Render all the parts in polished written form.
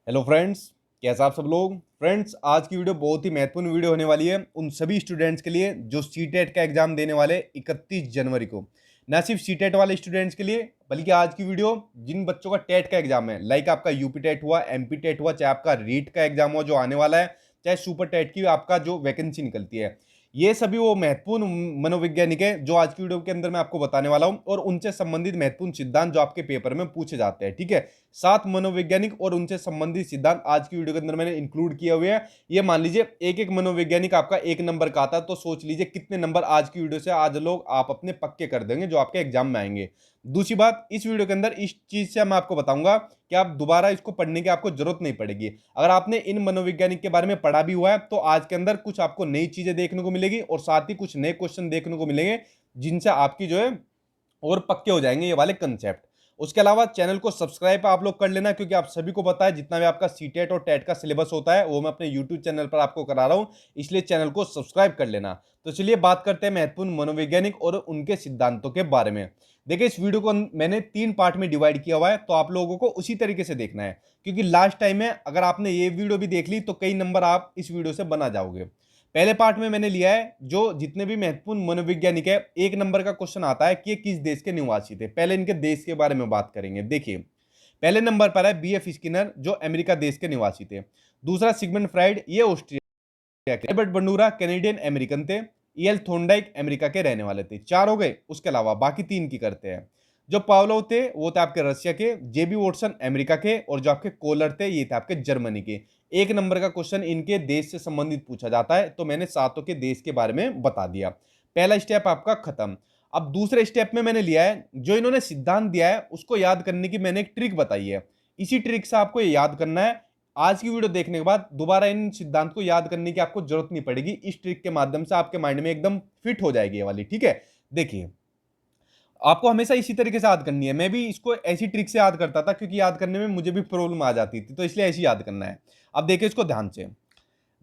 Hello friends, कैसे आप सब लोग। फ्रेंड्स, आज की वीडियो बहुत ही महत्वपूर्ण वीडियो होने वाली है उन सभी स्टूडेंट्स के लिए जो सीटेट का एग्जाम देने वाले 31 जनवरी को। ना सिर्फ सीटेट वाले स्टूडेंट्स के लिए, बल्कि आज की वीडियो जिन बच्चों का टेट का एग्जाम है, लाइक आपका यूपी टेट हुआ, एमपी टेट हुआ, चाहे आपका रीट का एग्जाम हुआ जो आने वाला है, चाहे सुपर टेट की आपका जो वैकेंसी निकलती है, ये सभी वो महत्वपूर्ण मनोवैज्ञानिक है जो आज की वीडियो के अंदर मैं आपको बताने वाला हूं, और उनसे संबंधित महत्वपूर्ण सिद्धांत जो आपके पेपर में पूछे जाते हैं। ठीक है, 7 मनोवैज्ञानिक और उनसे संबंधित सिद्धांत आज की वीडियो के अंदर मैंने इंक्लूड किए हुए हैं। ये मान लीजिए एक एक मनोवैज्ञानिक आपका 1 नंबर का आता है, तो सोच लीजिए कितने नंबर आज की वीडियो से आज लोग आप अपने पक्के कर देंगे जो आपके एग्जाम में आएंगे। दूसरी बात, इस वीडियो के अंदर इस चीज से मैं आपको बताऊंगा कि आप दोबारा इसको पढ़ने की आपको जरूरत नहीं पड़ेगी। अगर आपने इन मनोवैज्ञानिक के बारे में पढ़ा भी हुआ है तो आज के अंदर कुछ आपको नई चीजें देखने को मिलेगी और साथ ही कुछ नए क्वेश्चन देखने को मिलेंगे जिनसे आपकी जो है और पक्के हो जाएंगे ये वाले कंसेप्ट। उसके अलावा चैनल को सब्सक्राइब आप लोग कर लेना, क्योंकि आप सभी को पता है जितना भी आपका सीटेट और टेट का सिलेबस होता है वो मैं अपने यूट्यूब चैनल पर आपको करा रहा हूं, इसलिए चैनल को सब्सक्राइब कर लेना। तो चलिए बात करते हैं महत्वपूर्ण मनोवैज्ञानिक और उनके सिद्धांतों के बारे में। देखिए, इस वीडियो को मैंने 3 पार्ट में डिवाइड किया हुआ है, तो आप लोगों को उसी तरीके से देखना है, क्योंकि लास्ट टाइम में अगर आपने ये वीडियो भी देख ली तो कई नंबर आप इस वीडियो से बना जाओगे। पहले पार्ट में मैंने लिया है जो जितने भी महत्वपूर्ण मनोवैज्ञानिक है, 1 नंबर का क्वेश्चन आता है कि ये किस देश के निवासी थे। पहले इनके देश के बारे में बात करेंगे। देखिए, पहले नंबर पर है बीएफ स्किनर जो अमेरिका देश के निवासी थे। दूसरा सिगमंड फ्राइड, ये ऑस्ट्रिया के। रॉबर्ट बंडूरा कैनेडियन अमेरिकन थे। ईएल थोर्नडाइक अमेरिका के रहने वाले थे। 4 हो गए। उसके अलावा बाकी 3 की करते हैं। जो पावलोव थे वो थे आपके रशिया के, जेबी वॉटसन अमेरिका के, और जो आपके कोलर थे ये थे आपके जर्मनी के। 1 नंबर का क्वेश्चन इनके देश से संबंधित पूछा जाता है, तो मैंने सातों के देश के बारे में बता दिया। पहला स्टेप आपका खत्म। अब दूसरे स्टेप में मैंने लिया है जो इन्होंने सिद्धांत दिया है उसको याद करने की मैंने एक ट्रिक बताई है। इसी ट्रिक से आपको ये याद करना है। आज की वीडियो देखने के बाद दोबारा इन सिद्धांत को याद करने की आपको जरूरत नहीं पड़ेगी। इस ट्रिक के माध्यम से आपके माइंड में एकदम फिट हो जाएगी ये वाली। ठीक है, देखिए, आपको हमेशा इसी तरीके से याद करनी है। मैं भी इसको ऐसी ट्रिक से याद करता था क्योंकि याद करने में मुझे भी प्रॉब्लम आ जाती थी, तो इसलिए ऐसे याद करना है। अब देखिए इसको ध्यान से।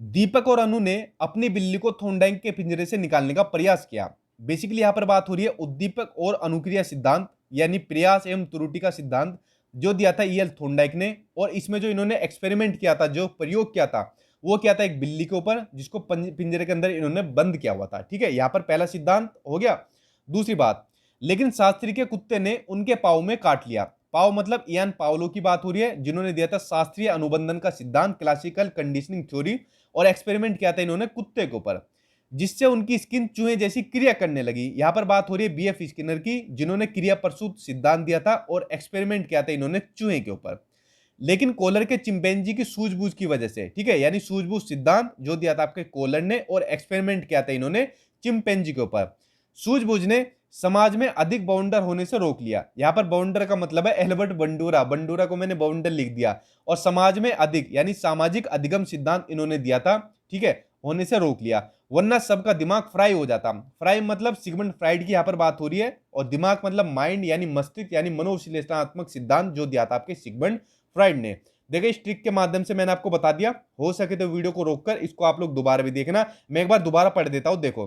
दीपक और अनु ने अपनी बिल्ली को थोंडाइक के पिंजरे से निकालने का प्रयास किया। बेसिकली यहां पर बात हो रही है उद्दीपक और अनुक्रिया सिद्धांत, यानी प्रयास एवं त्रुटि का सिद्धांत जो दिया था ईएल थोंडाइक ने। और इसमें जो इन्होंने एक्सपेरिमेंट किया था, जो प्रयोग किया था, वो क्या था, एक बिल्ली के ऊपर जिसको पिंजरे के अंदर इन्होंने बंद किया हुआ था। ठीक है, यहां पर पहला सिद्धांत हो गया। दूसरी बात, लेकिन शास्त्री के कुत्ते ने उनके पाव में काट लिया। पाव मतलब इयान पावलो की बात हो रही है जिन्होंने दिया था शास्त्रीय अनुबंधन का सिद्धांत, क्लासिकल कंडीशनिंग थ्योरी, और एक्सपेरिमेंट किया था इन्होंने कुत्ते के ऊपर, जिससे उनकी स्किन चूहे जैसी क्रिया करने लगी। यहां पर बात हो रही है बीएफ स्किनर की, जिन्होंने क्रिया प्रसूत सिद्धांत दिया था और एक्सपेरिमेंट किया था इन्होंने चूहे के ऊपर। लेकिन कोलर के चिंपैंजी की सूझबूझ की वजह से, ठीक है, यानी सूझबूझ सिद्धांत जो दिया था आपके कोलर ने और एक्सपेरिमेंट किया था इन्होंने चिंपैंजी के ऊपर, सूझबूझ ने समाज में अधिक बाउंडर होने से रोक लिया। यहां पर बाउंडर का मतलब है एल्बर्ट बंडूरा, बंडूरा को मैंने बाउंडर लिख दिया, और समाज में अधिक यानी सामाजिक अधिगम सिद्धांत इन्होंने दिया था। ठीक है, होने से रोक लिया, वरना सबका दिमाग फ्राई हो जाता। फ्राई मतलब सिगमंड फ्राइड की यहां पर बात हो रही है, और दिमाग मतलब माइंड यानी मस्तिष्क यानी मनोविश्लेषणात्मक सिद्धांत जो दिया था आपके सिगमंड फ्राइड ने। देखिए, इस ट्रिक के माध्यम से मैंने आपको बता दिया। हो सके तो वीडियो को रोककर इसको आप लोग दोबारा भी देखना। मैं एक बार दोबारा पढ़ देता हूं, देखो,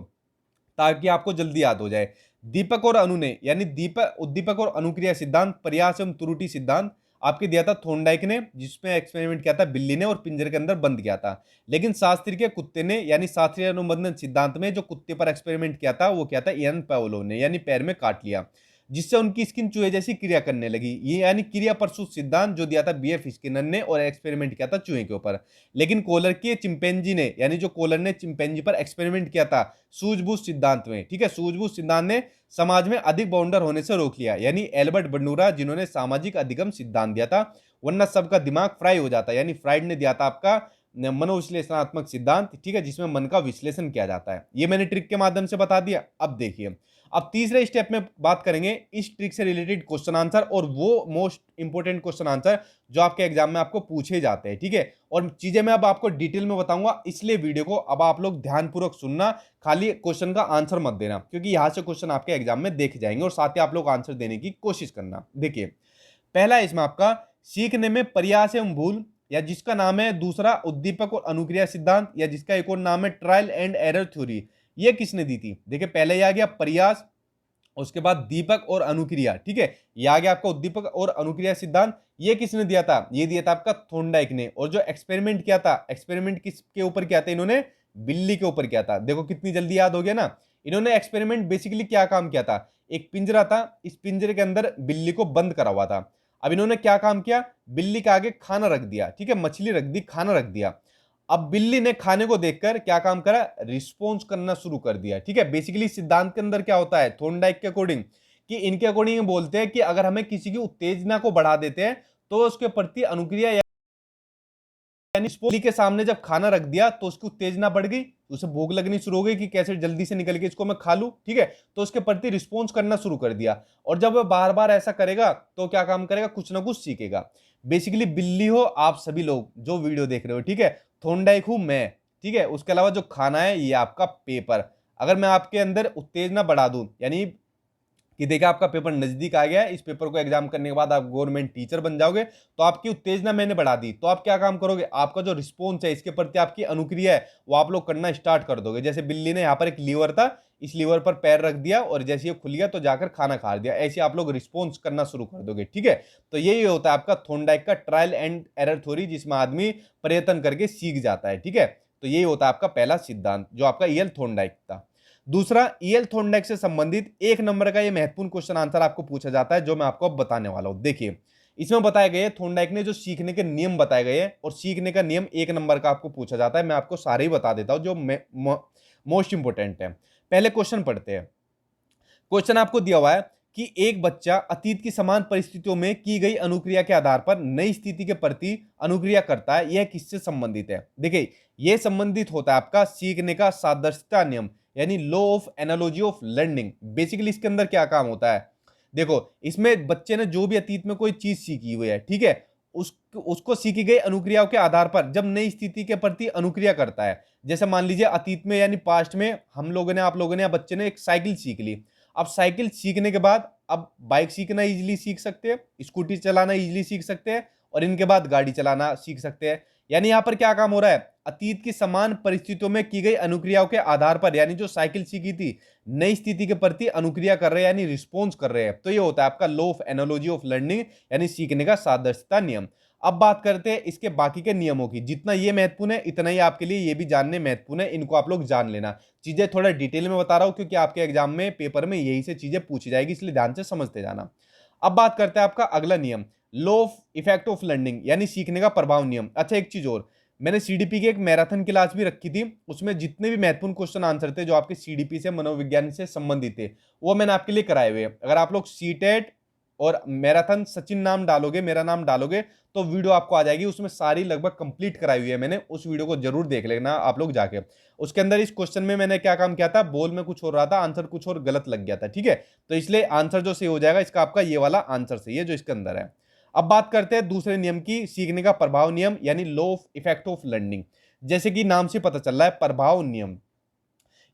ताकि आपको जल्दी याद हो जाए। दीपक और अनु ने, यानी दीपक उद्दीपक और अनुक्रिया सिद्धांत, प्रयास एवं त्रुटि सिद्धांत आपके दिया था थोर्नडाइक ने, जिसमें एक्सपेरिमेंट किया था बिल्ली ने और पिंजरे के अंदर बंद किया था। लेकिन शास्त्री के कुत्ते ने, यानी शास्त्रीय अनुबंधन सिद्धांत में जो कुत्ते पर एक्सपेरिमेंट किया था वो किया था इयान पावलोव ने, यानी पैर में काट लिया, जिससे उनकी स्किन चूहे जैसी क्रिया करने लगी। ये यानी क्रिया प्रसूत सिद्धांत जो दिया था बीएफ स्किनर ने और एक्सपेरिमेंट किया था चूहे के ऊपर। लेकिन कोलर के चिंपैंजी ने, यानी जो कोलर ने चिंपैंजी पर एक्सपेरिमेंट किया था सूझबूझ सिद्धांत में, ठीक है, सूझबूझ सिद्धांत ने समाज में अधिक बाउंडर होने से रोक लिया, यानी एल्बर्ट बंडूरा जिन्होंने सामाजिक अधिगम सिद्धांत दिया था, वरना सबका दिमाग फ्राई हो जाता। यानी फ्राइड ने दिया था आपका मनोविश्लेषणात्मक सिद्धांत, ठीक है, जिसमें मन का विश्लेषण किया जाता है। ये मैंने ट्रिक के माध्यम से बता दिया। अब देखिए, अब तीसरे स्टेप में बात करेंगे इस ट्रिक से रिलेटेड क्वेश्चन आंसर, और वो मोस्ट इंपोर्टेंट क्वेश्चन आंसर जो आपके एग्जाम में आपको पूछे जाते हैं। ठीक है, और चीजें मैं अब आपको डिटेल में बताऊंगा, इसलिए वीडियो को अब आप लोग ध्यानपूर्वक सुनना, खाली क्वेश्चन का आंसर मत देना, क्योंकि यहां से क्वेश्चन आपके एग्जाम में देखे जाएंगे और साथ ही आप लोग आंसर देने की कोशिश करना। देखिए, पहला है इसमें आपका सीखने में प्रयास एवं भूल, या जिसका नाम है दूसरा उद्दीपक और अनुक्रिया सिद्धांत, या जिसका एक और नाम है ट्रायल एंड एरर थ्योरी। ये किसने दी थी? देखिए, पहले आ गया प्रयास, उसके बाद दीपक और अनुक्रिया, ठीक है, ये आ गया आपका उद्दीपक और अनुक्रिया सिद्धांत। ये किसने दिया था? ये दिया था आपका थॉर्नडाइक ने। और जो एक्सपेरिमेंट किया था, एक्सपेरिमेंट किसके ऊपर किया था इन्होंने? बिल्ली के ऊपर किया था। देखो कितनी जल्दी याद हो गया ना। इन्होंने एक्सपेरिमेंट बेसिकली क्या काम किया था? एक पिंजरा था, इस पिंजरे के अंदर बिल्ली को बंद करा हुआ था। अब इन्होंने क्या काम किया? बिल्ली के आगे खाना रख दिया, ठीक है, मछली रख दी, खाना रख दिया। अब बिल्ली ने खाने को देखकर क्या काम करा? रिस्पॉन्स करना शुरू कर दिया, ठीक है। बेसिकली सिद्धांत के अंदर क्या होता है थॉर्नडाइक के अकॉर्डिंग, कि इनके अकॉर्डिंग बोलते हैं कि अगर हमें किसी की उत्तेजना को बढ़ा देते हैं तो उसके प्रति अनुक्रिया, यानी बिल्ली के सामने जब खाना रख दिया तो उसकी उत्तेजना बढ़ गई, उसे भूख लगनी शुरू हो गई कि कैसे जल्दी से निकल के इसको मैं खा लूं, ठीक है, तो उसके प्रति रिस्पॉन्स करना शुरू कर दिया। और जब वह बार बार ऐसा करेगा तो क्या काम करेगा? कुछ ना कुछ सीखेगा। बेसिकली बिल्ली हो आप सभी लोग जो वीडियो देख रहे हो, ठीक है, थॉर्नडाइक हूं मैं, ठीक है, उसके अलावा जो खाना है ये आपका पेपर। अगर मैं आपके अंदर उत्तेजना बढ़ा दूं, यानी कि देखा आपका पेपर नजदीक आ गया है, इस पेपर को एग्जाम करने के बाद आप गवर्नमेंट टीचर बन जाओगे, तो आपकी उत्तेजना मैंने बढ़ा दी, तो आप क्या काम करोगे? आपका जो रिस्पॉन्स है इसके प्रति, आपकी अनुक्रिया है, वो आप लोग करना स्टार्ट कर दोगे। जैसे बिल्ली ने यहाँ पर एक लीवर था, इस लीवर पर पैर रख दिया और जैसे ये खुल गया तो जाकर खाना खा दिया, ऐसे आप लोग रिस्पॉन्स करना शुरू कर दोगे, ठीक है। तो यही होता है आपका थॉर्नडाइक का ट्रायल एंड एरर थ्योरी, जिसमें आदमी प्रयत्न करके सीख जाता है, ठीक है। तो यही होता है आपका पहला सिद्धांत जो आपका ईएल थॉर्नडाइक था। दूसरा, ईएल थॉर्नडाइक से संबंधित 1 नंबर का ये महत्वपूर्ण क्वेश्चन आंसर आपको पूछा जाता है, जो मैं आपको अब बताने वाला हूं। देखिए इसमें बताए गए थॉर्नडाइक ने जो सीखने के नियम बताए गए हैं, और सीखने का नियम 1 नंबर का आपको पूछा जाता है। मैं आपको सारे ही बता देता हूं जो मोस्ट इंपोर्टेंट है। पहले क्वेश्चन पढ़ते हैं। क्वेश्चन आपको दिया हुआ है कि एक बच्चा अतीत की समान परिस्थितियों में की गई अनुक्रिया के आधार पर नई स्थिति के प्रति अनुक्रिया करता है, यह किससे संबंधित है? देखिए यह संबंधित होता है आपका सीखने का सादृश्यता नियम, यानी law of analogy of learning. Basically इसके अंदर क्या काम होता है? देखो इसमें बच्चे ने जो भी अतीत में कोई चीज सीखी हुई है, ठीक है, उसको सीखी गई अनुक्रियाओं के आधार पर जब नई स्थिति के प्रति अनुक्रिया करता है, जैसे मान लीजिए अतीत में यानी पास्ट में हम लोगों ने, आप लोगों ने या बच्चे ने एक साइकिल सीख ली। अब साइकिल सीखने के बाद अब बाइक सीखना इजीली सीख सकते हैं, स्कूटी चलाना इजीली सीख सकते हैं, और इनके बाद गाड़ी चलाना सीख सकते हैं। यानी यहां पर क्या काम हो रहा है? अतीत की समान परिस्थितियों में की गई अनुक्रियाओं के आधार पर, यानी जो साइकिल सीखी थी, नई स्थिति के प्रति अनुक्रिया कर रहे हैं, यानी रिस्पॉन्स कर रहे हैं। तो ये होता है आपका law of analogy of learning, यानी सीखने का सादृश्यता नियम। अब बात करते हैं इसके बाकी के नियमों की। जितना ये महत्वपूर्ण है इतना ही आपके लिए ये भी जानने महत्वपूर्ण है, इनको आप लोग जान लेना। चीजें थोड़ा डिटेल में बता रहा हूं क्योंकि आपके एग्जाम में पेपर में यही से चीजें पूछी जाएगी, इसलिए ध्यान से समझते जाना। अब बात करते हैं आपका अगला नियम, law of effect of learning, यानी सीखने का प्रभाव नियम। अच्छा एक चीज और, मैंने सीडीपी की एक मैराथन क्लास भी रखी थी, उसमें जितने भी महत्वपूर्ण क्वेश्चन आंसर थे जो आपके सीडीपी से, मनोविज्ञान से संबंधित थे, वो मैंने आपके लिए कराए हुए हैं। अगर आप लोग सीटेट और मैराथन सचिन नाम डालोगे, मेरा नाम डालोगे, तो वीडियो आपको आ जाएगी, उसमें सारी लगभग कंप्लीट कराई हुई है मैंने। उस वीडियो को जरूर देख लेना आप लोग जाके। उसके अंदर इस क्वेश्चन में मैंने क्या काम किया था, बोल में कुछ हो रहा था, आंसर कुछ और गलत लग गया था, ठीक है, तो इसलिए आंसर जो सही हो जाएगा इसका आपका ये वाला आंसर सही है जो इसके अंदर है। अब बात करते हैं दूसरे नियम की, सीखने का प्रभाव नियम, यानी law of effect of learning. जैसे कि नाम से पता चल रहा है प्रभाव नियम,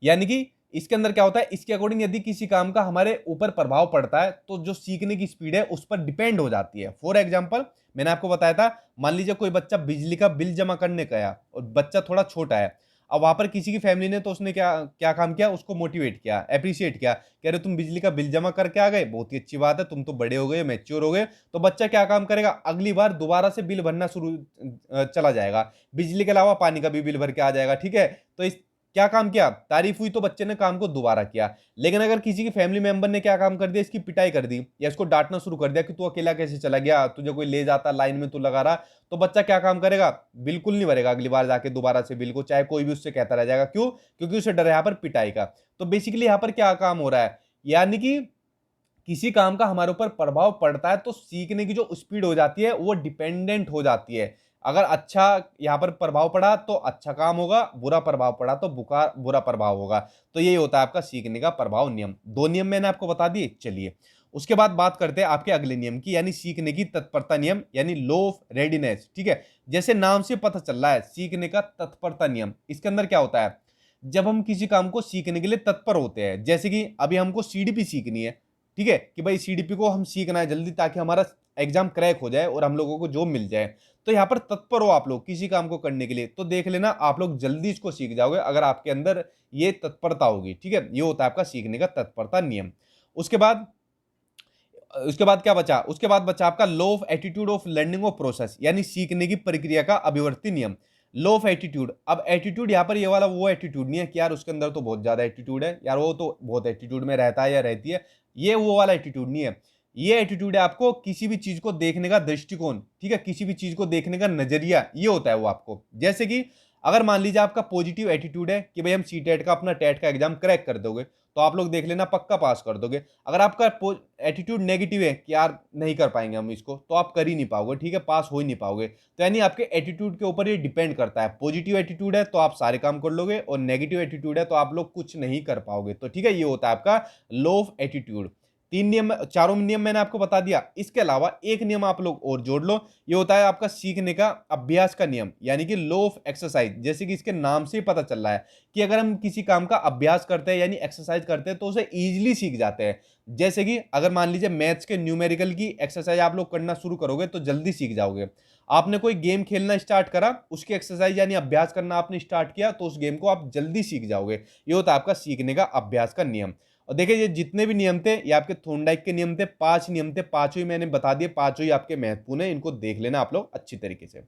यानी कि इसके अंदर क्या होता है, इसके अकॉर्डिंग यदि किसी काम का हमारे ऊपर प्रभाव पड़ता है तो जो सीखने की स्पीड है उस पर डिपेंड हो जाती है। फॉर एग्जांपल मैंने आपको बताया था, मान लीजिए कोई बच्चा बिजली का बिल जमा करने गया और बच्चा थोड़ा छोटा है। अब वहां पर किसी की फैमिली ने तो उसने क्या क्या काम किया, उसको मोटिवेट किया, अप्रिशिएट किया, कह रहे तुम बिजली का बिल जमा करके आ गए, बहुत ही अच्छी बात है, तुम तो बड़े हो गए, मैच्योर हो गए। तो बच्चा क्या काम करेगा, अगली बार दोबारा से बिल भरना शुरू चला जाएगा, बिजली के अलावा पानी का भी बिल भर के आ जाएगा, ठीक है। तो इस क्या काम किया, तारीफ हुई तो बच्चे ने काम को दोबारा किया। लेकिन अगर किसी की फैमिली मेंबर ने क्या काम कर दिया, इसकी पिटाई कर दी या इसको डांटना शुरू कर दिया कि तू अकेला कैसे चला गया, तुझे कोई ले जाता, लाइन में तू लगा रहा, तो बच्चा क्या काम करेगा, बिल्कुल नहीं भरेगा अगली बार जाके दोबारा से बिल को, चाहे कोई भी उससे कहता रह जाएगा। क्यों? क्योंकि उसे डर है यहाँ पर पिटाई का। तो बेसिकली यहाँ पर क्या काम हो रहा है, यानी कि किसी काम का हमारे ऊपर प्रभाव पड़ता है तो सीखने की जो स्पीड हो जाती है वो डिपेंडेंट हो जाती है। अगर अच्छा यहाँ पर प्रभाव पड़ा तो अच्छा काम होगा, बुरा प्रभाव पड़ा तो बुरा प्रभाव होगा। तो यही होता है आपका सीखने का प्रभाव नियम। 2 नियम मैंने आपको बता दिए। चलिए उसके बाद बात करते हैं आपके अगले नियम की, यानी सीखने की तत्परता नियम, यानी लॉ ऑफ रेडीनेस, ठीक है। जैसे नाम से पता चल रहा है सीखने का तत्परता नियम, इसके अंदर क्या होता है, जब हम किसी काम को सीखने के लिए तत्पर होते हैं, जैसे कि अभी हमको सीडीपी सीखनी है, ठीक है, कि भाई सीडीपी को हम सीखना है जल्दी ताकि हमारा एग्जाम क्रैक हो जाए और हम लोगों को जॉब मिल जाए। तो यहाँ पर तत्पर हो आप लोग किसी काम को करने के लिए, तो देख लेना आप लोग जल्दी इसको सीख जाओगे अगर आपके अंदर ये तत्परता होगी, ठीक है। ये होता है आपका सीखने का तत्परता नियम। उसके बाद क्या बचा, उसके बाद बचा आपका law of attitude of learning of process, यानी सीखने की प्रक्रिया का अभिवर्ती नियम। लॉ ऑफ एटीट्यूड, अब एटीट्यूड यहाँ पर ये वाला वो एटीट्यूड नहीं है कि यार उसके अंदर तो बहुत ज्यादा एटीट्यूड है, यार वो तो बहुत एटीट्यूड में रहता है या रहती है, ये वो वाला एटीट्यूड नहीं है। ये एटीट्यूड है आपको किसी भी चीज को देखने का दृष्टिकोण, ठीक है, किसी भी चीज को देखने का नजरिया, ये होता है वो आपको। जैसे कि अगर मान लीजिए आपका पॉजिटिव एटीट्यूड है कि भाई हम सीटेट का अपना टेट का एग्जाम क्रैक कर दोगे, तो आप लोग देख लेना पक्का पास कर दोगे। अगर आपका एटीट्यूड नेगेटिव है कि यार नहीं कर पाएंगे हम इसको, तो आप कर ही नहीं पाओगे, ठीक है, पास हो ही नहीं पाओगे। तो यानी आपके एटीट्यूड के ऊपर ये डिपेंड करता है। पॉजिटिव एटीट्यूड है तो आप सारे काम कर लोगे, और नेगेटिव एटीट्यूड है तो आप लोग कुछ नहीं कर पाओगे। तो ठीक है, ये होता है आपका लॉ ऑफ एटीट्यूड। तीन नियम, चारों नियम मैंने आपको बता दिया। इसके अलावा एक नियम आप लोग और जोड़ लो, ये होता है आपका सीखने का अभ्यास का नियम, यानी कि लॉ ऑफ एक्सरसाइज। जैसे कि इसके नाम से ही पता चल रहा है कि अगर हम किसी काम का अभ्यास करते हैं यानी एक्सरसाइज करते हैं तो उसे इजीली सीख जाते हैं। जैसे कि अगर मान लीजिए मैथ्स के न्यूमेरिकल की एक्सरसाइज आप लोग करना शुरू करोगे तो जल्दी सीख जाओगे। आपने कोई गेम खेलना स्टार्ट करा, उसकी एक्सरसाइज यानी अभ्यास करना आपने स्टार्ट किया, तो उस गेम को आप जल्दी सीख जाओगे। ये होता है आपका सीखने का अभ्यास का नियम। और देखिए ये जितने भी नियम थे ये आपके थॉर्नडाइक के नियम थे, 5 नियम थे, पांचों ही मैंने बता दिए, पांचों ही आपके महत्वपूर्ण है, इनको देख लेना आप लोग अच्छी तरीके से।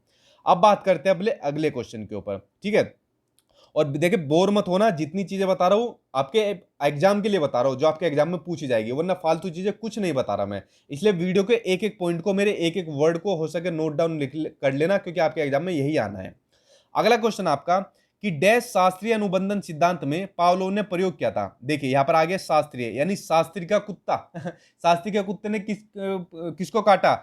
अब बात करते हैं अगले अगले क्वेश्चन के ऊपर, ठीक है। और देखिए बोर मत होना, जितनी चीजें बता रहा हूं आपके एग्जाम के लिए बता रहा हूं, जो आपके एग्जाम में पूछी जाएगी, वरना फालतू चीजें कुछ नहीं बता रहा मैं। इसलिए वीडियो के एक एक पॉइंट को, मेरे एक एक वर्ड को हो सके नोट डाउन कर लेना, क्योंकि आपके एग्जाम में यही आना है। अगला क्वेश्चन आपका कि डैश शास्त्रीय अनुबंधन सिद्धांत में पावलोव ने प्रयोग किया था। देखिए यहां पर आगे शास्त्रीय यानी शास्त्री का कुत्ता शास्त्री के कुत्ते ने किसको काटा,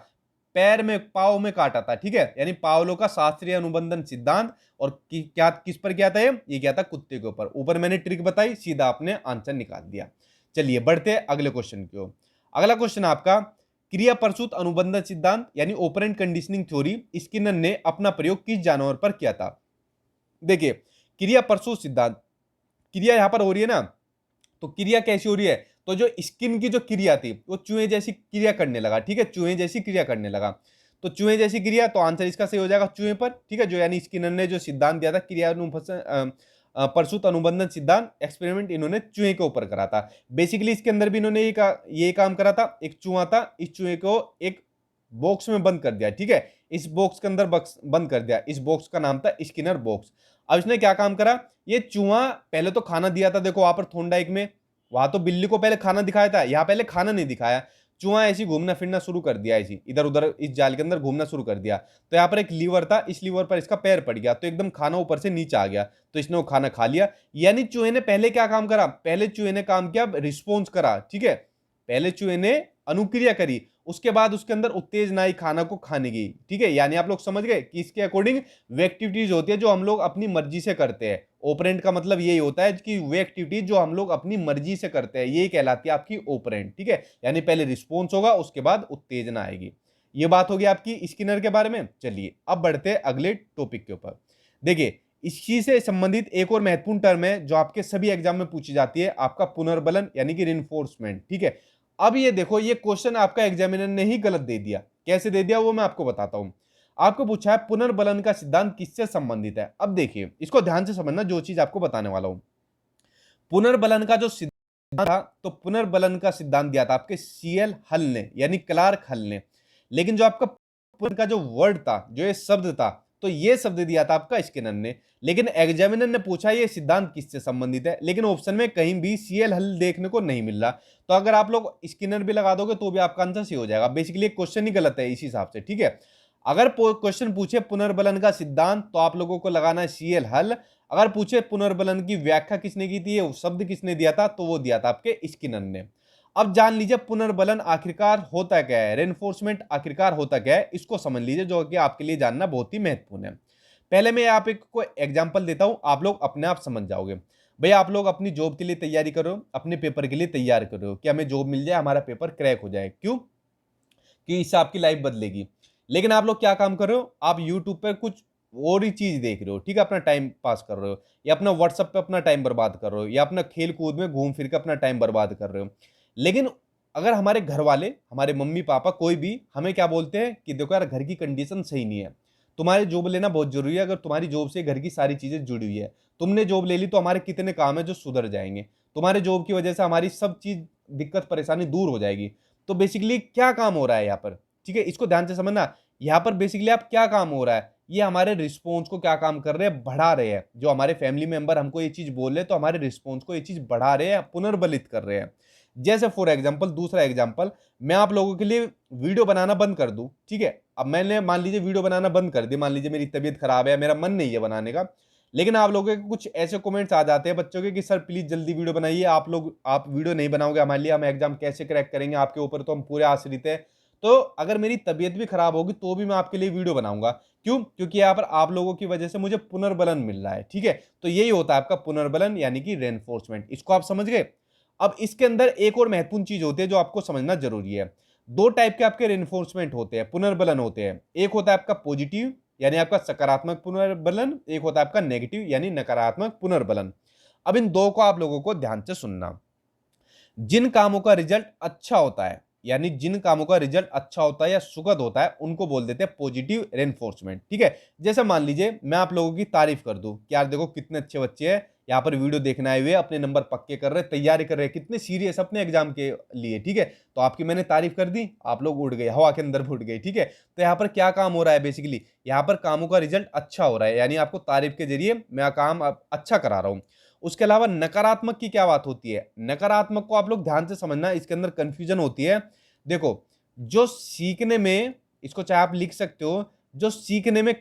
पैर में, पाव में काटा था, ठीक है। यानी पावलोव का शास्त्रीय अनुबंधन सिद्धांत, और क्या किस पर किया था, ये किया था कुत्ते के ऊपर। ऊपर मैंने ट्रिक बताई, सीधा आपने आंसर निकाल दिया। चलिए बढ़ते हैं अगले क्वेश्चन की ओर। अगला क्वेश्चन आपका क्रिया प्रसूत अनुबंधन सिद्धांत यानी ऑपरेंट कंडीशनिंग थ्योरी, स्किनर ने अपना प्रयोग किस जानवर पर किया था। देखिए क्रिया प्रसूत सिद्धांत, क्रिया यहां पर हो रही है ना, तो क्रिया कैसी हो रही है, तो जो स्किन की जो क्रिया थी वो चूहे जैसी क्रिया करने लगा, ठीक है, चूहे जैसी क्रिया करने लगा। तो चूहे जैसी क्रिया, तो आंसर इसका सही हो जाएगा चूहे पर, ठीक है। जो यानी स्किनर ने जो सिद्धांत दिया था क्रिया प्रसूत अनुबंधन सिद्धांत, एक्सपेरिमेंट इन्होंने चूहे के ऊपर करा था। बेसिकली इसके अंदर भी इन्होंने ये काम करा था। एक चूहा था, इस चूहे को एक बॉक्स में बंद कर दिया, ठीक है, इस बॉक्स के अंदर बंद कर दिया। इस बॉक्स का नाम था स्किनर बॉक्स। अब इसने क्या काम करा, ये चूहा पहले तो खाना दिया था, देखो वहां पर थॉर्नडाइक में, वहां तो बिल्ली को पहले खाना दिखाया था, यहाँ पहले खाना नहीं दिखाया। चूहा ऐसी घूमना फिरना शुरू कर दिया, ऐसी इधर उधर इस जाल के अंदर घूमना शुरू कर दिया। तो यहाँ पर एक लीवर था, इस लीवर पर इसका पैर पड़ गया, तो एकदम खाना ऊपर से नीचे आ गया, तो इसने वो खाना खा लिया। यानी चूहे ने पहले क्या काम करा, पहले चूहे ने काम किया रिस्पॉन्स करा, ठीक है, पहले चूहे ने अनुक्रिया करी, उसके बाद उसके अंदर उत्तेजना आई खाना को खाने की, ठीक है। यानी आप लोग समझ गए कि इसके अकॉर्डिंग वे एक्टिविटीज होती है जो हम लोग अपनी मर्जी से करते हैं। ऑपरेंट का मतलब यही होता है कि वे एक्टिविटीज जो हम लोग अपनी मर्जी से करते हैं, यही कहलाती है आपकी ऑपरेंट, ठीक है। यानी पहले रिस्पॉन्स होगा, उसके बाद उत्तेजना आएगी। ये बात होगी आपकी स्किनर के बारे में। चलिए अब बढ़ते हैं अगले टॉपिक के ऊपर। देखिए इसी से संबंधित एक और महत्वपूर्ण टर्म है जो आपके सभी एग्जाम में पूछी जाती है, आपका पुनर्बलन यानी कि रिइंफोर्समेंट, ठीक है। अब ये देखो, ये क्वेश्चन आपका एग्जामिनर ने ही गलत दे दिया। कैसे दे दिया वो मैं आपको बताता हूं। आपको पूछा है पुनर्बलन का सिद्धांत किससे संबंधित है। अब देखिए इसको ध्यान से समझना, जो चीज आपको बताने वाला हूं। पुनर्बलन का जो सिद्धांत था, तो पुनर्बलन का सिद्धांत दिया था आपके सीएल हल ने, यानी क्लार्क हल ने। लेकिन जो आपका पुनर्बलन का जो वर्ड था, जो ये शब्द था, तो ये शब्द दिया था आपका स्किनर ने। लेकिन एग्जामिनर ने पूछा ये सिद्धांत किससे संबंधित है, लेकिन ऑप्शन में कहीं भी सीएल हल देखने को नहीं मिल रहा। तो अगर आप लोग स्किनर भी लगा दोगे तो भी आपका आंसर सही हो जाएगा। बेसिकली क्वेश्चन ही गलत है इस हिसाब से, ठीक है। अगर क्वेश्चन पूछे पुनर्बलन का सिद्धांत तो आप लोगों को लगाना है सीएल हल। अगर पूछे पुनर्बलन की व्याख्या किसने की थी, वो शब्द किसने दिया था, तो वो दिया था आपके स्किनर ने। अब जान लीजिए पुनर्बलन आखिरकार होता क्या है, रेनफोर्समेंट आखिरकार होता क्या है, इसको समझ लीजिए, जो कि आपके लिए जानना बहुत ही महत्वपूर्ण है। पहले मैं आप एक को एग्जांपल देता हूं, आप लोग अपने आप समझ जाओगे। भैया आप लोग अपनी जॉब के लिए तैयारी करो, अपने पेपर के लिए तैयार करो कि हमें जॉब मिल जाए, हमारा पेपर क्रैक हो जाए। क्यों? कि इससे आपकी लाइफ बदलेगी। लेकिन आप लोग क्या काम कर रहे हो, आप यूट्यूब पर कुछ और ही चीज देख रहे हो, ठीक है, अपना टाइम पास कर रहे हो, या अपना व्हाट्सएप पे अपना टाइम बर्बाद कर रहे हो, या अपना खेल कूद में घूम फिर के अपना टाइम बर्बाद कर रहे हो। लेकिन अगर हमारे घर वाले, हमारे मम्मी पापा, कोई भी हमें क्या बोलते हैं कि देखो यार घर की कंडीशन सही नहीं है, तुम्हारे जॉब लेना बहुत जरूरी है, अगर तुम्हारी जॉब से घर की सारी चीजें जुड़ी हुई है, तुमने जॉब ले ली तो हमारे कितने काम है जो सुधर जाएंगे। तुम्हारे जॉब की वजह से हमारी सब चीज दिक्कत परेशानी दूर हो जाएगी। तो बेसिकली क्या काम हो रहा है यहाँ पर, ठीक है, इसको ध्यान से समझना। यहाँ पर बेसिकली आप क्या काम हो रहा है, ये हमारे रिस्पॉन्स को क्या काम कर रहे हैं, बढ़ा रहे हैं। जो हमारे फैमिली मेंबर हमको ये चीज बोल रहे हैं तो हमारे रिस्पॉन्स को ये चीज बढ़ा रहे हैं, पुनर्बलित कर रहे हैं। जैसे फॉर एग्जाम्पल, दूसरा एग्जाम्पल, मैं आप लोगों के लिए वीडियो बनाना बंद कर दूं, ठीक है, अब मैंने मान लीजिए वीडियो बनाना बंद कर दी, मान लीजिए मेरी तबीयत खराब है, मेरा मन नहीं है बनाने का, लेकिन आप लोगों के कुछ ऐसे कमेंट्स आ जाते हैं बच्चों के कि सर प्लीज जल्दी वीडियो बनाइए, आप वीडियो नहीं बनाओगे हमारे लिए, हम एग्जाम कैसे क्रैक करेंगे, आपके ऊपर तो हम पूरे आश्रित है। तो अगर मेरी तबीयत भी खराब होगी तो भी मैं आपके लिए वीडियो बनाऊंगा। क्यों? क्योंकि यहाँ पर आप लोगों की वजह से मुझे पुनर्बलन मिल रहा है, ठीक है। तो यही होता है आपका पुनर्बलन यानी कि रेनफोर्समेंट। इसको आप समझ गए। अब इसके अंदर एक और महत्वपूर्ण चीज होती है जो आपको समझना जरूरी है। दो टाइप के आपके रेनफोर्समेंट होते हैं, पुनर्बलन होते हैं। एक होता है आपका पॉजिटिव यानी आपका सकारात्मक पुनर्बलन, एक होता है आपका नेगेटिव यानी नकारात्मक पुनर्बलन। अब इन दो को आप लोगों को ध्यान से सुनना। जिन कामों का रिजल्ट अच्छा होता है, यानी जिन कामों का रिजल्ट अच्छा होता है या सुखद होता है, उनको बोल देते हैं पॉजिटिव रेनफोर्समेंट, ठीक है। जैसे मान लीजिए मैं आप लोगों की तारीफ कर दूं कि यार देखो कितने अच्छे बच्चे हैं, यहाँ पर वीडियो देखने आए हुए, अपने नंबर पक्के कर रहे, तैयारी कर रहे, कितने सीरियस अपने एग्जाम के लिए, ठीक है। तो आपकी मैंने तारीफ कर दी, आप लोग उड़ गए, हवा के अंदर उड़ गए, ठीक है। तो यहाँ पर क्या काम हो रहा है, बेसिकली यहाँ पर कामों का रिजल्ट अच्छा हो रहा है, यानी आपको तारीफ के जरिए मैं काम अच्छा करा रहा हूं। उसके अलावा नकारात्मक की क्या बात होती है, नकारात्मक को आप लोग ध्यान से समझना, इसके अंदर कंफ्यूजन होती है। देखो, जो सीखने में, इसको चाहे आप लिख सकते हो, जो सीखने में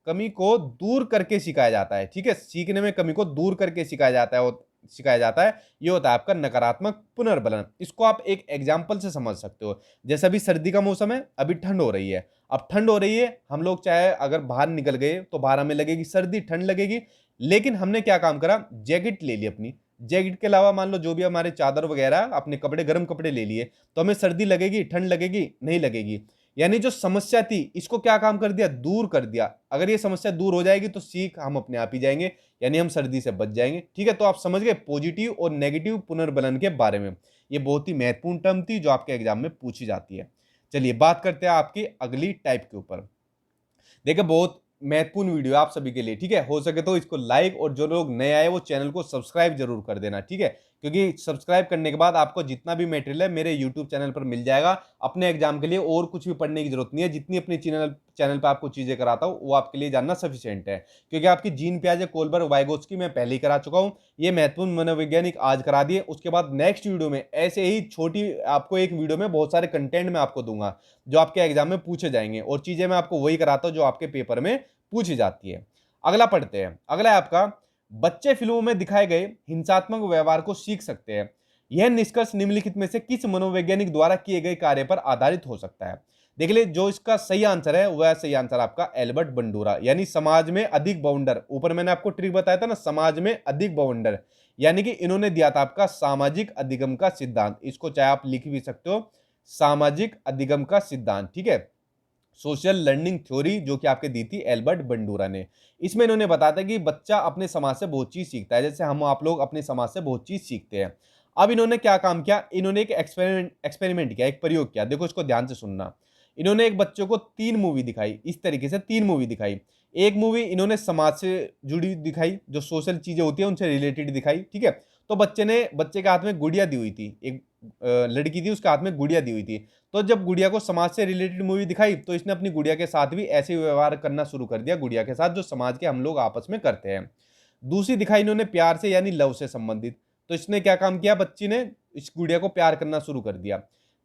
कमी को दूर करके सिखाया जाता है, ठीक है, सीखने में कमी को दूर करके सिखाया जाता है, ये होता है आपका नकारात्मक पुनर्बलन। इसको आप एक एग्जाम्पल से समझ सकते हो। जैसे अभी सर्दी का मौसम है, अभी ठंड हो रही है, अब ठंड हो रही है, हम लोग चाहे अगर बाहर निकल गए तो बाहर हमें लगेगी सर्दी, ठंड लगेगी, लेकिन हमने क्या काम करा, जैकेट ले ली अपनी, जैकेट के अलावा मान लो जो भी हमारे चादर वगैरह, अपने कपड़े, गर्म कपड़े ले लिए, तो हमें सर्दी लगेगी, ठंड लगेगी, नहीं लगेगी। यानी जो समस्या थी इसको क्या काम कर दिया, दूर कर दिया। अगर ये समस्या दूर हो जाएगी तो सीख हम अपने आप ही जाएंगे, यानी हम सर्दी से बच जाएंगे, ठीक है। तो आप समझ गए पॉजिटिव और नेगेटिव पुनर्बलन के बारे में। ये बहुत ही महत्वपूर्ण टर्म थी जो आपके एग्जाम में पूछी जाती है। चलिए बात करते हैं आपकी अगली टाइप के ऊपर। देखिए बहुत महत्वपूर्ण वीडियो है आप सभी के लिए, ठीक है। हो सके तो इसको लाइक, और जो लोग नए आए वो चैनल को सब्सक्राइब जरूर कर देना, ठीक है। क्योंकि सब्सक्राइब करने के बाद आपको जितना भी मटेरियल है मेरे यूट्यूब चैनल पर मिल जाएगा। अपने एग्जाम के लिए और कुछ भी पढ़ने की जरूरत नहीं है, जितनी अपनी चैनल पर आपको चीजें कराता हूँ वो आपके लिए जानना सफिशिएंट है। क्योंकि आपकी जीन पियाजे, कोलबर्ग, वाइगोत्स्की मैं पहले ही करा चुका हूँ, ये महत्वपूर्ण मनोवैज्ञानिक आज करा दिए। उसके बाद नेक्स्ट वीडियो में ऐसे ही छोटी, आपको एक वीडियो में बहुत सारे कंटेंट मैं आपको दूंगा जो आपके एग्जाम में पूछे जाएंगे, और चीजें मैं आपको वही कराता हूँ जो आपके पेपर में पूछी जाती है। अगला पढ़ते हैं। अगला है आपका, बच्चे फिल्मों में दिखाए गए हिंसात्मक व्यवहार को सीख सकते हैं। यह निष्कर्ष निम्नलिखित में से किस मनोवैज्ञानिक द्वारा किए गए कार्य पर आधारित हो सकता है। देख ले, जो इसका सही आंसर है वह सही आंसर आपका एल्बर्ट बंडूरा, यानी समाज में अधिक बाउंडर। ऊपर मैंने आपको ट्रिक बताया था ना, समाज में अधिक बाउंडर, यानी कि इन्होंने दिया था आपका सामाजिक अधिगम का सिद्धांत। इसको चाहे आप लिख भी सकते हो, सामाजिक अधिगम का सिद्धांत, ठीक है, सोशल लर्निंग थ्योरी, जो कि आपके दी थी एल्बर्ट बंडूरा ने। इसमें इन्होंने बताया था कि बच्चा अपने समाज से बहुत चीज सीखता है, जैसे हम आप लोग अपने समाज से बहुत चीज सीखते हैं। अब इन्होंने क्या काम किया, इन्होंने एक एक्सपेरिमेंट किया, एक प्रयोग किया। देखो इसको ध्यान से सुनना। इन्होंने एक बच्चे को 3 मूवी दिखाई, इस तरीके से 3 मूवी दिखाई। एक मूवी इन्होंने समाज से जुड़ी दिखाई, जो सोशल चीजें होती है उनसे रिलेटेड दिखाई, ठीक है। तो बच्चे के हाथ में गुड़िया दी हुई थी, एक लड़की थी, उसके हाथ में गुड़िया दी हुई थी। तो जब गुड़िया को समाज से रिलेटेड मूवी दिखाई तो इसने अपनी गुड़िया के साथ भी ऐसे ही व्यवहार करना शुरू कर दिया, गुड़िया के साथ, जो समाज के हम लोग आपस में करते हैं। दूसरी दिखाई इन्होंने प्यार से यानी लव से संबंधित, तो इसने क्या काम किया, बच्ची ने इस गुड़िया को प्यार करना शुरू कर दिया।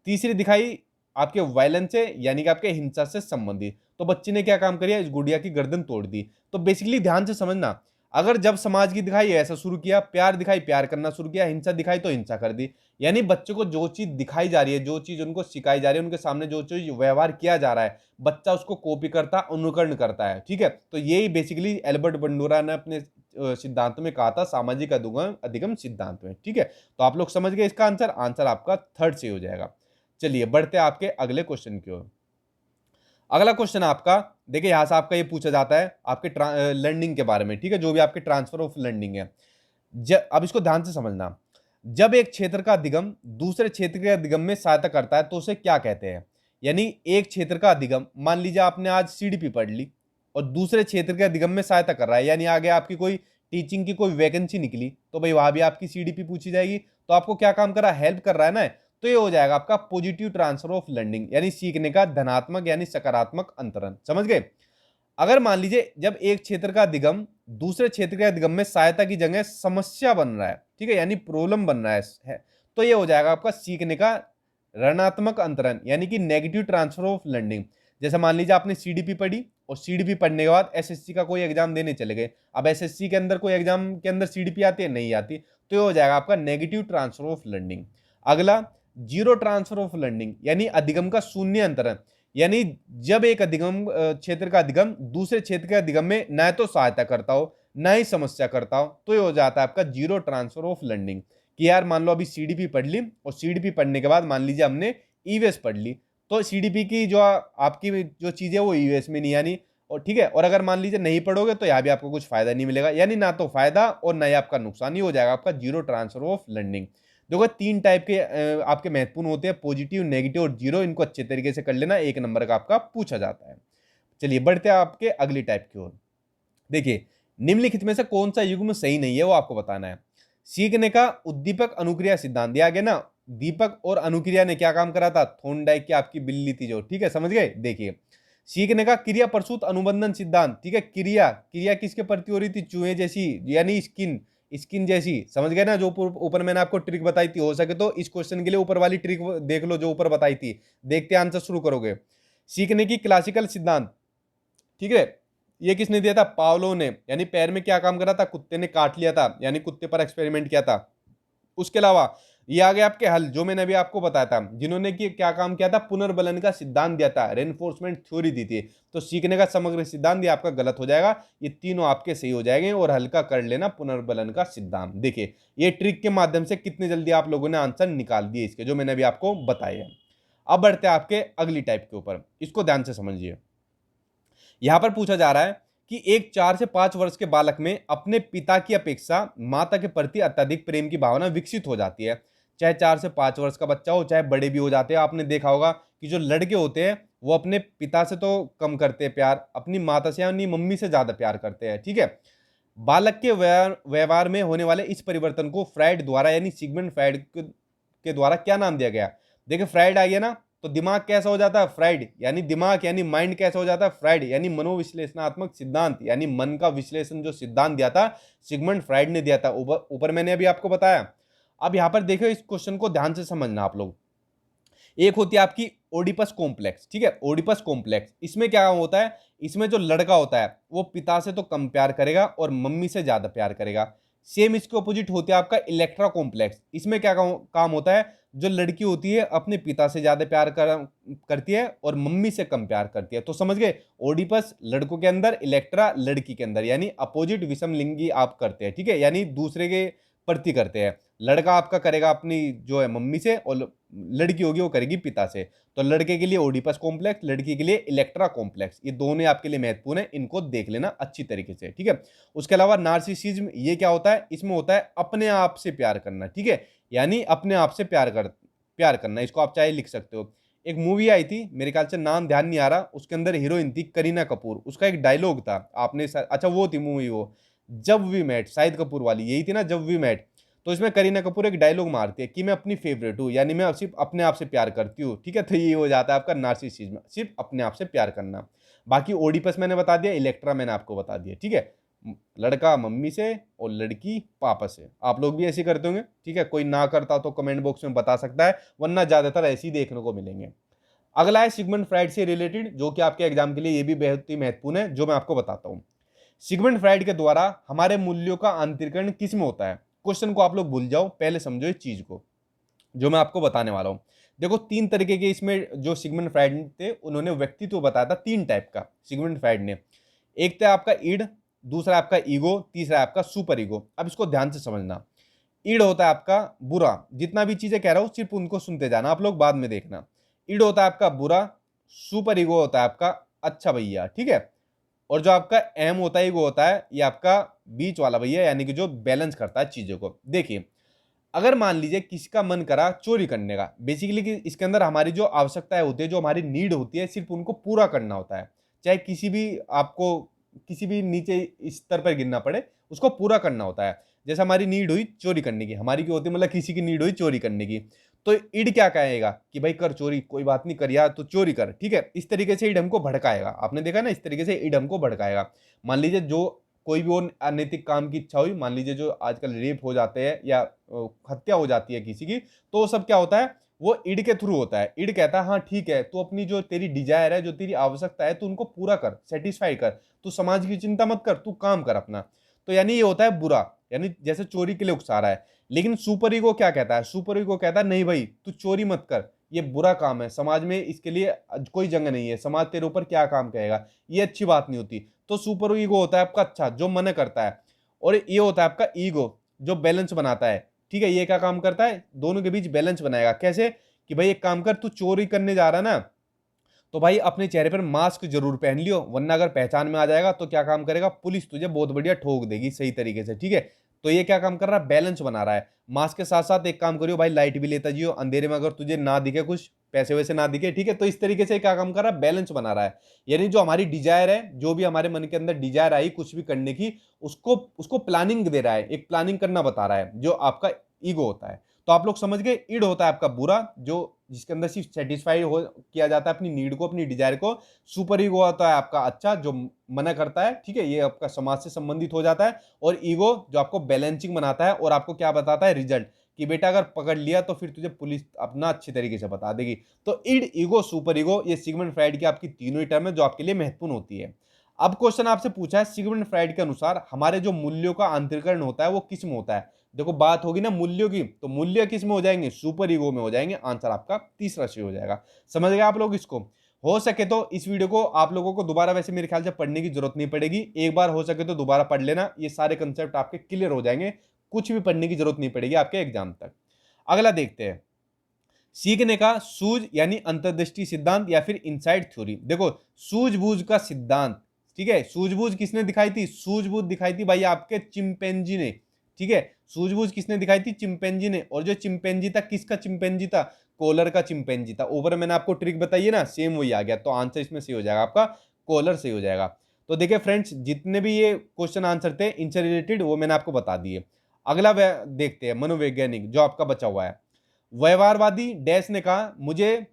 तीसरी दिखाई आपके वायलेंस से यानी कि आपके हिंसा से संबंधित, तो बच्ची ने क्या काम किया, इस गुड़िया की गर्दन तोड़ दी। तो बेसिकली ध्यान से समझना, अगर जब समाज की दिखाई ऐसा शुरू किया, प्यार दिखाई प्यार करना शुरू किया, हिंसा दिखाई तो हिंसा कर दी। यानी बच्चों को जो चीज दिखाई जा रही है, जो चीज उनको सिखाई जा रही है, उनके सामने जो चीज व्यवहार किया जा रहा है, बच्चा उसको कॉपी करता, अनुकरण करता है, ठीक है। तो यही बेसिकली एल्बर्ट बंडूरा ने अपने सिद्धांत में कहा था, सामाजिक अधिगम सिद्धांत में, ठीक है। तो आप लोग समझ गए इसका आंसर, आंसर आपका थर्ड से हो जाएगा। चलिए बढ़ते हैं आपके अगले क्वेश्चन की ओर। अगला क्वेश्चन आपका, देखिए यहां से आपका ये पूछा जाता है आपके लर्निंग के बारे में, ठीक है, जो भी आपके ट्रांसफर ऑफ लर्निंग है। अब इसको ध्यान से समझना। जब एक क्षेत्र का अधिगम दूसरे क्षेत्र के अधिगम में सहायता करता है तो उसे क्या कहते हैं। यानी एक क्षेत्र का अधिगम, मान लीजिए आपने आज सीडीपी पढ़ ली और दूसरे क्षेत्र के अधिगम में सहायता कर रहा है, यानी आगे आपकी कोई टीचिंग की कोई वैकेंसी निकली तो भाई वहां भी आपकी सीडीपी पूछी जाएगी। तो आपको क्या काम कर रहा है, हेल्प कर रहा है ना, तो ये हो जाएगा आपका पॉजिटिव ट्रांसफर ऑफ लर्निंग, यानी सीखने का धनात्मक यानी सकारात्मक अंतरण। समझ गए। अगर मान लीजिए जब एक क्षेत्र का अधिगम दूसरे क्षेत्र के अधिगम में सहायता की जगह समस्या बन रहा है, ठीक है, यानी प्रॉब्लम बन रहा है, तो ये हो जाएगा आपका सीखने का ऋणात्मक अंतरण, यानी कि नेगेटिव ट्रांसफर ऑफ लर्निंग। जैसे मान लीजिए आपने सीडीपी पढ़ी और सीडीपी पढ़ने के बाद एसएससी का कोई एग्जाम देने चले गए। अब एसएससी के अंदर कोई एग्जाम के अंदर सीडीपी आती है, नहीं आती, तो ये हो जाएगा आपका नेगेटिव ट्रांसफर ऑफ लर्निंग। अगला जीरो ट्रांसफर ऑफ लर्निंग, यानी अधिगम का शून्य अंतरण, यानी जब एक अधिगम क्षेत्र का अधिगम दूसरे क्षेत्र के अधिगम में न तो सहायता करता हो न ही समस्या करता हो, तो ये हो जाता है आपका जीरो ट्रांसफर ऑफ लर्निंग। कि यार मान लो अभी सीडीपी पढ़ ली और सीडीपी पढ़ने के बाद मान लीजिए हमने ईवीएस पढ़ ली, तो सीडीपी की जो आपकी जो चीजें वो ईवीएस में नहीं आनी, और ठीक है, और अगर मान लीजिए नहीं पढ़ोगे तो यहाँ भी आपको कुछ फायदा नहीं मिलेगा, यानी ना तो फायदा और ना ही आपका नुकसान, ही हो जाएगा आपका जीरो ट्रांसफर ऑफ लर्निंग। देखो तीन टाइप के आपके महत्वपूर्ण होते हैं, पॉजिटिव, नेगेटिव और जीरो। इनको अच्छे तरीके से कर लेना, एक नंबर का आपका पूछा जाता है। चलिए बढ़ते हैं आपके अगली टाइप की ओर। देखिए निम्नलिखित में से कौन सा युग्म सही नहीं है वो आपको बताना है। सीखने का उद्दीपक अनुक्रिया सिद्धांत दिया गया ना, दीपक और अनुक्रिया ने क्या काम करा था, थोर्नडाइक की आपकी बिल्ली थी जो, ठीक है, समझ गए। देखिए सीखने का क्रिया प्रसूत अनुबंधन सिद्धांत, ठीक है, क्रिया क्रिया किसके प्रति हो रही थी, चूहे जैसी, यानी स्किन स्किन जैसी, समझ गए ना, जो ऊपर मैंने आपको ट्रिक बताई थी। हो सके तो इस क्वेश्चन के लिए ऊपर वाली ट्रिक देख लो जो ऊपर बताई थी, देखते आंसर शुरू करोगे। सीखने की क्लासिकल सिद्धांत, ठीक है, ये किसने दिया था, पावलो ने, यानी पैर में क्या काम करा था, कुत्ते ने काट लिया था, यानी कुत्ते पर एक्सपेरिमेंट किया था। उसके अलावा ये आ गया आपके हल, जो मैंने अभी आपको बताया था, जिन्होंने कि क्या काम किया था, पुनर्बलन का सिद्धांत दिया था, रेनफोर्समेंट थ्योरी दी थी। तो सीखने का समग्र सिद्धांत ये आपका गलत हो जाएगा, ये तीनों आपके सही हो जाएंगे, और हल्का कर लेना पुनर्बलन का सिद्धांत। देखिए ये ट्रिक के माध्यम से कितने जल्दी आप लोगों ने आंसर निकाल दिए इसके, जो मैंने अभी आपको बताए हैं। अब बढ़ते हैं आपके अगली टाइप के ऊपर, इसको ध्यान से समझिए। यहां पर पूछा जा रहा है कि एक 4 से 5 वर्ष के बालक में अपने पिता की अपेक्षा माता के प्रति अत्यधिक प्रेम की भावना विकसित हो जाती है। चाहे 4 से 5 वर्ष का बच्चा हो, चाहे बड़े भी हो जाते हैं। आपने देखा होगा कि जो लड़के होते हैं वो अपने पिता से तो कम करते हैं प्यार, अपनी माता से यानी मम्मी से ज्यादा प्यार करते हैं, ठीक है। बालक के व्यवहार में होने वाले इस परिवर्तन को फ्राइड द्वारा, यानी सिगमंड फ्राइड के द्वारा क्या नाम दिया गया। देखिए फ्राइड आ गया ना, तो दिमाग कैसा हो जाता है, फ्राइड, यानी दिमाग यानी माइंड कैसा हो जाता है, फ्राइड, यानी मनोविश्लेषणात्मक सिद्धांत, यानी मन का विश्लेषण जो सिद्धांत दिया था सिगमंड फ्राइड ने दिया था। ऊपर मैंने अभी आपको बताया। अब यहां पर देखो इस क्वेश्चन को ध्यान से समझना आप लोग। एक होती है आपकी ओडिपस कॉम्प्लेक्स, ठीक है, ओडिपस कॉम्प्लेक्स। इसमें क्या होता है, इसमें जो लड़का होता है वो पिता से तो कम प्यार करेगा और मम्मी से ज्यादा प्यार करेगा। सेम इसके ऑपोजिट होती है आपका इलेक्ट्रा कॉम्प्लेक्स। इसमें क्या काम होता है, जो लड़की होती है अपने पिता से ज्यादा प्यार करती है और मम्मी से कम प्यार करती है। तो समझ गए, ओडिपस लड़कों के अंदर, इलेक्ट्रा लड़की के अंदर, यानी अपोजिट विषम लिंगी आप करते हैं, ठीक है, यानी दूसरे के प्रति करते हैं। लड़का आपका करेगा अपनी जो है मम्मी से, और लड़की होगी वो करेगी पिता से। तो लड़के के लिए ओडिपस कॉम्प्लेक्स, लड़की के लिए इलेक्ट्रा कॉम्प्लेक्स, ये दोनों आपके लिए महत्वपूर्ण है, इनको देख लेना अच्छी तरीके से, ठीक है। उसके अलावा नार्सिसिज्म, ये क्या होता है, इसमें होता है अपने आप से प्यार करना, ठीक है, यानी अपने आप से प्यार करना। इसको आप चाहे लिख सकते हो। एक मूवी आई थी, मेरे ख्याल से नाम ध्यान नहीं आ रहा, उसके अंदर हीरोइन थी करीना कपूर। उसका एक डायलॉग था, आपने अच्छा वो थी मूवी, वो जब वी मेट, शाहिद कपूर वाली यही थी ना, जब वी मेट। तो इसमें करीना कपूर एक डायलॉग मारती है कि मैं अपनी फेवरेट हूँ, यानी मैं सिर्फ अपने आप से प्यार करती हूँ, ठीक है। तो ये हो जाता है आपका नार्सिसिज्म, सिर्फ अपने आप से प्यार करना। बाकी ओडिपस मैंने बता दिया, इलेक्ट्रा मैंने आपको बता दिया, ठीक है। लड़का मम्मी से और लड़की पापा से। आप लोग भी ऐसे करते होंगे, ठीक है। कोई ना करता तो कमेंट बॉक्स में बता सकता है, वरना ज्यादातर ऐसे ही देखने को मिलेंगे। अगला है सिगमंड फ्राइड से रिलेटेड, जो कि आपके एग्जाम के लिए ये भी बेहद ही महत्वपूर्ण है, जो मैं आपको बताता हूँ। सिगमंड फ्राइड के द्वारा हमारे मूल्यों का अंतरीकरण किस में होता है। क्वेश्चन को आप लोग भूल जाओ, पहले समझो इस चीज को जो मैं आपको बताने वाला हूं। देखो तीन तरीके के इसमें जो सिगमंड फ्राइड थे, उन्होंने व्यक्तित्व बताया था तीन टाइप का सिगमंड फ्राइड ने। एक था आपका ईड, दूसरा आपका ईगो, तीसरा आपका सुपर ईगो। अब इसको ध्यान से समझना। ईड होता है आपका बुरा, जितना भी चीजें कह रहा हूं सिर्फ उनको सुनते जाना, आप लोग बाद में देखना। ईड होता है आपका बुरा, सुपर ईगो होता है आपका अच्छा भैया, ठीक है। और जो आपका एम होता है, ईगो होता है, ये आपका बीच वाला भैया, यानी कि जो बैलेंस करता है चीजों को। देखिए अगर मान लीजिए किसी का मन करा चोरी करने का, बेसिकली कि इसके अंदर हमारी जो आवश्यकताएं होती है, जो हमारी नीड होती है, सिर्फ उनको पूरा करना होता है। चाहे किसी भी आपको किसी भी नीचे स्तर पर गिरना पड़े, उसको पूरा करना होता है। जैसे हमारी नीड हुई चोरी करने की, हमारी क्या होती है, मतलब किसी की नीड हुई चोरी करने की, तो ईड क्या कहेगा कि भाई कर चोरी, कोई बात नहीं कर यार, तो चोरी कर, ठीक है। इस तरीके से ईड हमको भड़काएगा, आपने देखा ना, इस तरीके से ईड हमको भड़काएगा। मान लीजिए जो कोई भी और अनैतिक काम की इच्छा हुई, मान लीजिए जो आजकल रेप हो जाते हैं या हत्या हो जाती है किसी की, तो वो सब क्या होता है, वो ईड के थ्रू होता है। ईड कहता है हाँ ठीक है, तू अपनी जो तेरी डिजायर है, जो तेरी आवश्यकता है, तू उनको पूरा कर, सेटिस्फाई कर, तू समाज की चिंता मत कर, तू काम कर अपना। तो यानी ये होता है बुरा, यानी जैसे चोरी के लिए उकसा रहा है। लेकिन सुपर ईगो क्या कहता है, सुपर ईगो कहता है नहीं भाई तू चोरी मत कर, ये बुरा काम है, समाज में इसके लिए कोई जंग नहीं है, समाज तेरे ऊपर क्या काम कहेगा, ये अच्छी बात नहीं होती। तो सुपर ईगो होता है आपका अच्छा, जो मना करता है, और ये होता है आपका ईगो जो बैलेंस बनाता है, ठीक है। ये क्या काम करता है, दोनों के बीच बैलेंस बनाएगा। कैसे कि भाई एक काम कर, तू चोरी करने जा रहा है ना, तो भाई अपने चेहरे पर मास्क जरूर पहन लियो, वरना अगर पहचान में आ जाएगा तो क्या काम करेगा, पुलिस तुझे बहुत बढ़िया ठोक देगी सही तरीके से, ठीक है। तो ये क्या काम कर रहा है, बैलेंस बना रहा है। मास्क के साथ साथ एक काम करियो भाई, लाइट भी लेता जियो, अंधेरे में अगर तुझे ना दिखे कुछ, पैसे वैसे ना दिखे, ठीक है। तो इस तरीके से क्या काम कर रहा है, बैलेंस बना रहा है। यानी जो हमारी डिजायर है, जो भी हमारे मन के अंदर डिजायर आई कुछ भी करने की, उसको उसको प्लानिंग दे रहा है, एक प्लानिंग करना बता रहा है, जो आपका ईगो होता है। तो आप लोग समझ गए, ईड होता है आपका बुरा, जो जिसके अंदर सिर्फ सेटिस्फाई हो किया जाता है अपनी नीड को, अपनी डिजायर को। सुपर ईगो होता है आपका अच्छा, जो मना करता है, ठीक है, ये आपका समाज से संबंधित हो जाता है। और ईगो जो आपको बैलेंसिंग बनाता है और आपको क्या बताता है, रिजल्ट, कि बेटा अगर पकड़ लिया तो फिर तुझे पुलिस अपना अच्छी तरीके से बता देगी। तो ईड, ईगो, सुपर ईगो, ये सिगमंड फ्राइड की आपकी तीनों ही टर्म है जो आपके लिए महत्वपूर्ण होती है। अब क्वेश्चन आपसे पूछा है, सिगमंड फ्राइड के अनुसार हमारे जो मूल्यों का आंतरिकरण होता है वो किस में होता है। देखो बात होगी ना मूल्यों की, तो मूल्य किस में हो जाएंगे, सुपर ईगो में हो जाएंगे। आंसर आपका तीसरा सही हो जाएगा। समझ गए आप लोग इसको। हो सके तो इस वीडियो को आप लोगों को दोबारा, वैसे मेरे ख्याल से पढ़ने की जरूरत नहीं पड़ेगी, एक बार हो सके तो दोबारा पढ़ लेना, ये सारे कंसेप्ट आपके क्लियर हो जाएंगे, कुछ भी पढ़ने की जरूरत नहीं पड़ेगी आपके एग्जाम तक। अगला देखते हैं, सीखने का सूझ यानी अंतर्दृष्टि सिद्धांत या फिर इनसाइड थ्योरी। देखो सूझबूझ का सिद्धांत, ठीक है, सूझबूझ किसने दिखाई थी, सूझबूझ दिखाई थी भाई आपके चिंपैंजी ने, ठीक है। सूझबूझ किसने दिखाई थी, चिंपैंजी ने। और जो चिंपैंजी था, किसका चिंपैंजी था, कोलर का चिंपैंजी था। ऊपर मैंने आपको ट्रिक बताई है ना, सेम वही आ गया। तो आंसर इसमें सही हो जाएगा आपका, कोलर सही हो जाएगा। तो देखिए फ्रेंड्स, जितने भी ये क्वेश्चन आंसर थे इनसे रिलेटेड वो मैंने आपको बता दिए। अगला देखते हैं, मनोवैज्ञानिक जो आपका बचा हुआ है। व्यवहारवादी डैश ने कहा मुझे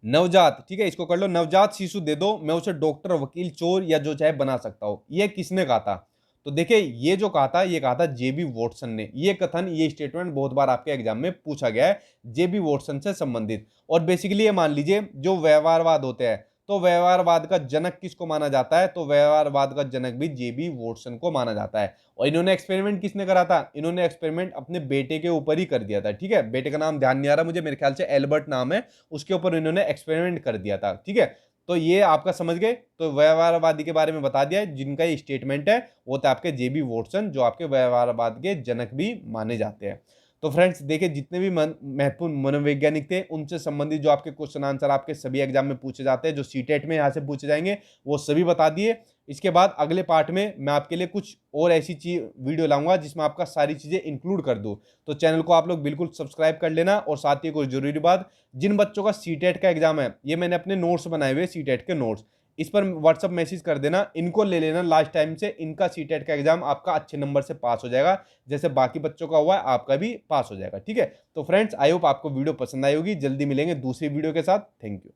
नवजात, ठीक है, इसको कर लो, नवजात शिशु दे दो, मैं उसे डॉक्टर, वकील, चोर या जो चाहे बना सकता हूं। ये किसने कहा था, तो देखिए ये जो कहा था, ये कहा था जेबी वॉटसन ने। ये कथन, ये स्टेटमेंट बहुत बार आपके एग्जाम में पूछा गया है, जेबी वॉटसन से संबंधित। और बेसिकली ये मान लीजिए जो व्यवहारवाद होते हैं, तो व्यवहारवाद का जनक किसको माना जाता है, तो व्यवहारवाद का जनक भी जेबी वॉटसन को माना जाता है। और इन्होंने एक्सपेरिमेंट किसने करा था, इन्होंने एक्सपेरिमेंट अपने बेटे के ऊपर ही कर दिया था, ठीक है। बेटे का नाम ध्यान नहीं आ रहा मुझे, मेरे ख्याल से एल्बर्ट नाम है, उसके ऊपर इन्होंने एक्सपेरिमेंट कर दिया था, ठीक है। तो ये आपका समझ गए, तो व्यवहारवादी के बारे में बता दिया है। जिनका ये स्टेटमेंट है वो था आपके जेबी वॉटसन, जो आपके व्यवहारवाद के जनक भी माने जाते हैं। तो फ्रेंड्स देखिए, जितने भी महत्वपूर्ण मनोवैज्ञानिक थे उनसे संबंधित जो आपके क्वेश्चन आंसर आपके सभी एग्जाम में पूछे जाते हैं, जो सीटेट में यहाँ से पूछे जाएंगे, वो सभी बता दिए। इसके बाद अगले पार्ट में मैं आपके लिए कुछ और ऐसी चीज वीडियो लाऊंगा जिसमें आपका सारी चीजें इंक्लूड कर दूं। तो चैनल को आप लोग बिल्कुल सब्सक्राइब कर लेना। और साथ ही कोई जरूरी बात, जिन बच्चों का सीटेट का एग्जाम है, ये मैंने अपने नोट्स बनाए हुए सीटेट के नोट्स, इस पर व्हाट्सअप मैसेज कर देना, इनको ले लेना लास्ट टाइम से, इनका सीटेट का एग्जाम आपका अच्छे नंबर से पास हो जाएगा, जैसे बाकी बच्चों का हुआ है आपका भी पास हो जाएगा, ठीक है। तो फ्रेंड्स आई होप आपको वीडियो पसंद आई होगी। जल्दी मिलेंगे दूसरी वीडियो के साथ। Thank you.